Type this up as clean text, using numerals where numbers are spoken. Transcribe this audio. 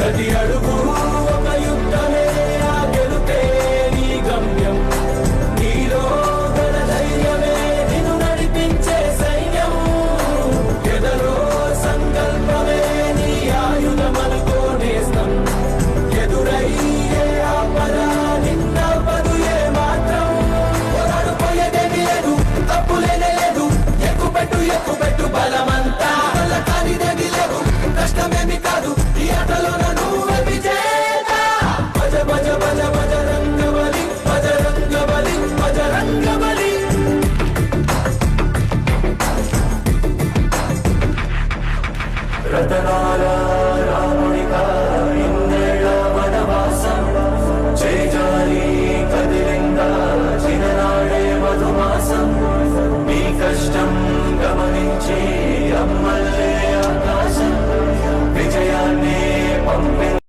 ప్రతి అడుగు ఒక యుద్ధమే, ఆ గెలుపే నీ గమ్యం. నీలో గల ధైర్యమే నిన్ను నడిపించే సైన్యం. ఎదలో సంకల్పమే నీ ఆయుధమనుకో నేస్తం. ఎదురయ్యే ఆపద నిన్నపదు ఏ మాత్రం. పోరాడు పోయేదేమీ లేదు, తప్పులేనే లేదు. ఎక్కుపెట్టు బలమంతా వల్ల కానిదేమీ లేదు. కష్టమేమి కాదు ఈ ఆటలో నువ్వే విజేత. భజ భజ భజ బజరంగ బలి, బజరంగ బలి, బజరంగ బలి. రతనాల రాముడిగా ఇన్నేళ్ల వనవాసం. చేజారి కదిలిందా చిరనాడే మధుమాసం. నీ కష్టం గమనించి అమ్మల్లే ఆకాశం విజయాన్ని పంపి